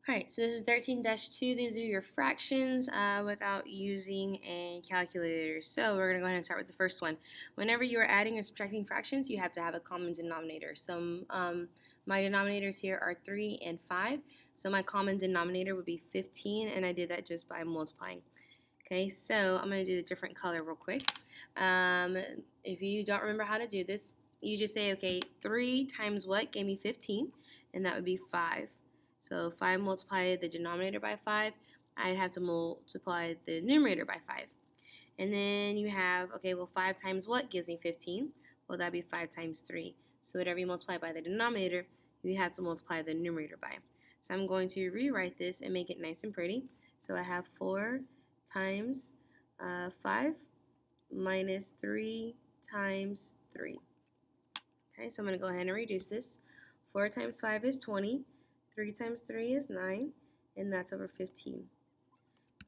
Alright, so this is 13-2. These are your fractions without using a calculator. So we're going to go ahead and start with the first one. Whenever you are adding or subtracting fractions, you have to have a common denominator. So my denominators here are 3 and 5. So my common denominator would be 15, and I did that just by multiplying. Okay, so I'm going to do a different color real quick. If you don't remember how to do this, you just say, okay, 3 times what gave me 15, and that would be 5. So if I multiply the denominator by 5, I'd have to multiply the numerator by 5. And then you have, okay, well, 5 times what gives me 15? Well, that'd be 5 times 3. So whatever you multiply by the denominator, you have to multiply the numerator by. So I'm going to rewrite this and make it nice and pretty. So I have 4 times 5 minus 3 times 3. Okay, so I'm going to go ahead and reduce this. 4 times 5 is 20. 3 times 3 is 9, and that's over 15.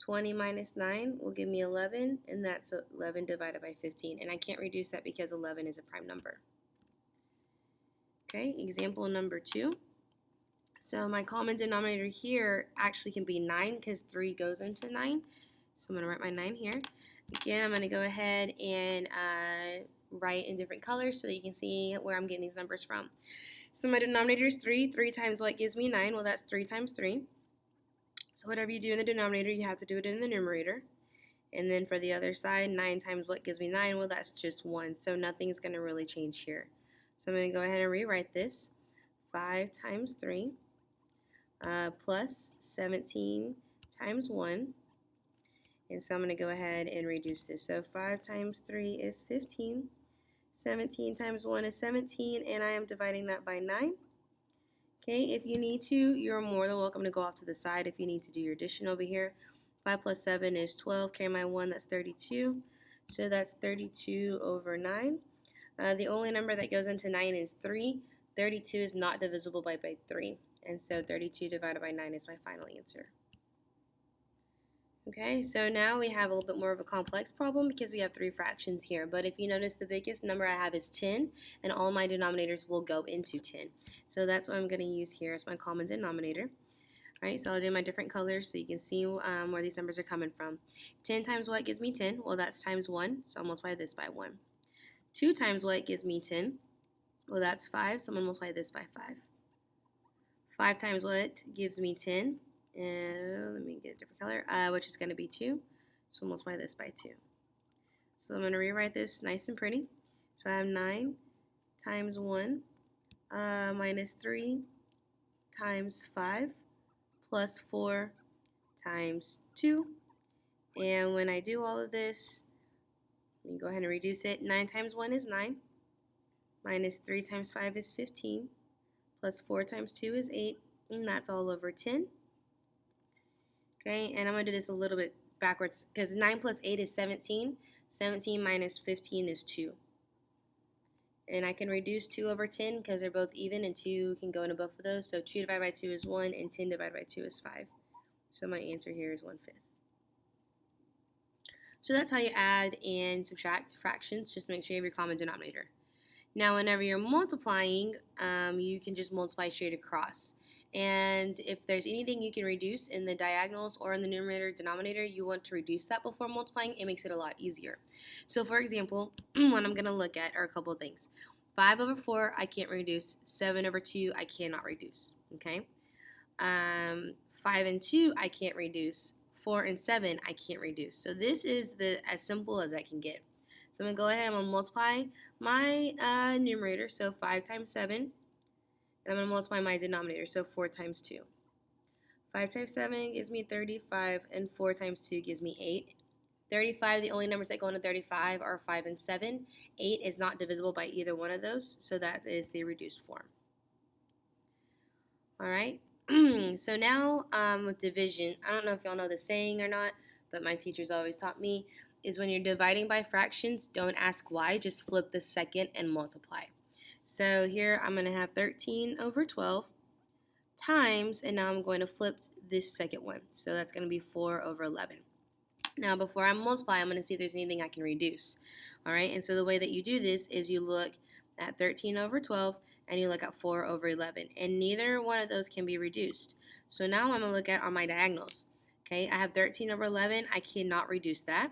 20 minus 9 will give me 11, and that's 11 divided by 15. And I can't reduce that because 11 is a prime number. Okay, example number 2. So my common denominator here actually can be 9 because 3 goes into 9. So I'm going to write my 9 here. Again, I'm going to go ahead and write in different colors so that you can see where I'm getting these numbers from. So my denominator is 3. 3 times what gives me 9? Well, that's 3 times 3. So whatever you do in the denominator, you have to do it in the numerator. And then for the other side, 9 times what gives me 9? Well, that's just 1. So nothing's going to really change here. So I'm going to go ahead and rewrite this. 5 times 3 plus 17 times 1. And so I'm going to go ahead and reduce this. So 5 times 3 is 15. 17 times 1 is 17, and I am dividing that by 9. Okay, if you need to, you're more than welcome to go off to the side if you need to do your addition over here. 5 plus 7 is 12. Carry my 1, that's 32. So that's 32 over 9. The only number that goes into 9 is 3. 32 is not divisible by 3. And so 32 divided by 9 is my final answer. Okay, so now we have a little bit more of a complex problem because we have 3 fractions here. But if you notice, the biggest number I have is 10, and all my denominators will go into 10. So that's what I'm going to use here as my common denominator. All right, so I'll do my different colors so you can see where these numbers are coming from. 10 times what gives me 10? Well, that's times 1, so I'll multiply this by 1. 2 times what gives me 10? Well, that's 5, so I'm going to multiply this by 5. 5 times what gives me 10? And let me get a different color, which is going to be 2. So multiply this by 2. So I'm going to rewrite this nice and pretty. So I have 9 times 1 minus 3 times 5 plus 4 times 2. And when I do all of this, let me go ahead and reduce it. 9 times 1 is 9. Minus 3 times 5 is 15. Plus 4 times 2 is 8. And that's all over 10. Okay, and I'm going to do this a little bit backwards because 9 plus 8 is 17. 17 minus 15 is 2. And I can reduce 2 over 10 because they're both even, and 2 can go into both of those. So 2 divided by 2 is 1, and 10 divided by 2 is 5. So my answer here is 1/5. So that's how you add and subtract fractions. Just make sure you have your common denominator. Now, whenever you're multiplying, you can just multiply straight across. And if there's anything you can reduce in the diagonals or in the numerator denominator, you want to reduce that before multiplying. It makes it a lot easier. So for example, what I'm going to look at are a couple of things. 5 over 4, I can't reduce. 7 over 2, I cannot reduce. Okay. 5 and 2, I can't reduce. 4 and 7, I can't reduce. So this is as simple as I can get. So I'm going to go ahead and I'm going to multiply my numerator, so 5 times 7. And I'm going to multiply my denominator, so 4 times 2. 5 times 7 gives me 35, and 4 times 2 gives me 8. 35, the only numbers that go into 35 are 5 and 7. 8 is not divisible by either one of those, so that is the reduced form. All right, so now with division, I don't know if y'all know the saying or not, but my teachers always taught me, is when you're dividing by fractions, don't ask why, just flip the second and multiply. So here I'm going to have 13 over 12 times, and now I'm going to flip this second one. So that's going to be 4 over 11. Now before I multiply, I'm going to see if there's anything I can reduce. All right, and so the way that you do this is you look at 13 over 12 and you look at 4 over 11. And neither one of those can be reduced. So now I'm going to look at on my diagonals. Okay, I have 13 over 11. I cannot reduce that.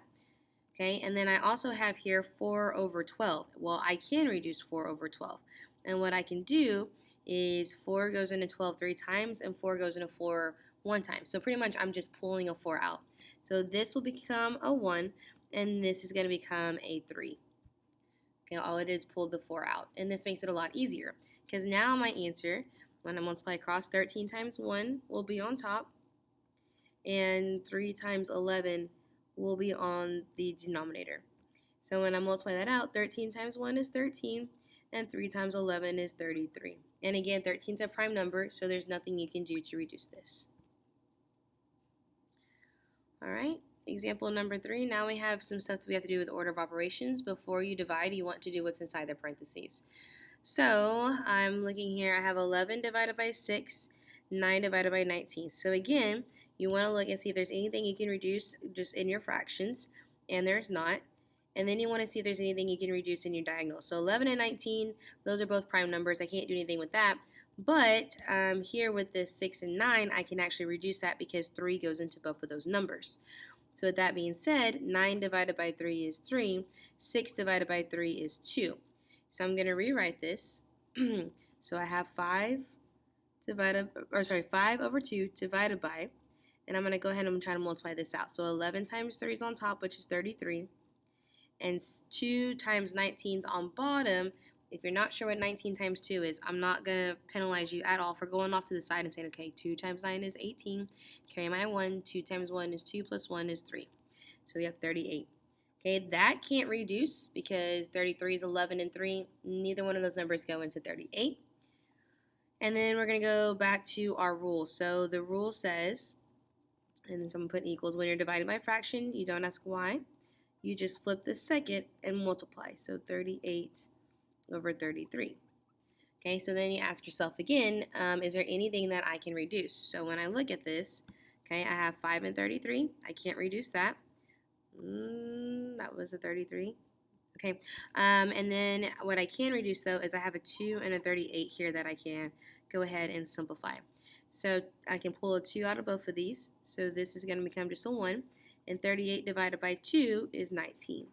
Okay, and then I also have here 4 over 12. Well, I can reduce 4 over 12. And what I can do is 4 goes into 12 3 times and 4 goes into 4 1 time. So pretty much I'm just pulling a 4 out. So this will become a 1 and this is going to become a 3. Okay, all it is pulled the 4 out. And this makes it a lot easier because now my answer, when I multiply across, 13 times 1 will be on top and 3 times 11 will be on the denominator. So when I multiply that out, 13 times 1 is 13, and 3 times 11 is 33. And again, 13 is a prime number, so there's nothing you can do to reduce this. All right, example number 3. Now we have some stuff that we have to do with order of operations. Before you divide, you want to do what's inside the parentheses. So I'm looking here, I have 11 divided by 6, 9 divided by 19. So again, you want to look and see if there's anything you can reduce just in your fractions, and there's not. And then you want to see if there's anything you can reduce in your diagonal. So 11 and 19, those are both prime numbers. I can't do anything with that. But here with this 6 and 9, I can actually reduce that because 3 goes into both of those numbers. So with that being said, 9 divided by 3 is 3. 6 divided by 3 is 2. So I'm going to rewrite this. So I have 5 over 2 divided by, and I'm going to go ahead and try to multiply this out. So 11 times 3 is on top, which is 33. And 2 times 19 is on bottom. If you're not sure what 19 times 2 is, I'm not going to penalize you at all for going off to the side and saying, okay, 2 times 9 is 18. Carry my 1. 2 times 1 is 2 plus 1 is 3. So we have 38. Okay, that can't reduce because 33 is 11 and 3. Neither one of those numbers go into 38. And then we're going to go back to our rule. So the rule says, and then someone put equals, when you're dividing by a fraction, you don't ask why. You just flip the second and multiply. So 38 over 33. Okay, so then you ask yourself again, is there anything that I can reduce? So when I look at this, okay, I have 5 and 33. I can't reduce that. That was a 33. Okay, and then what I can reduce though is I have a 2 and a 38 here that I can go ahead and simplify. So I can pull a 2 out of both of these. So this is going to become just a 1. And 38 divided by 2 is 19.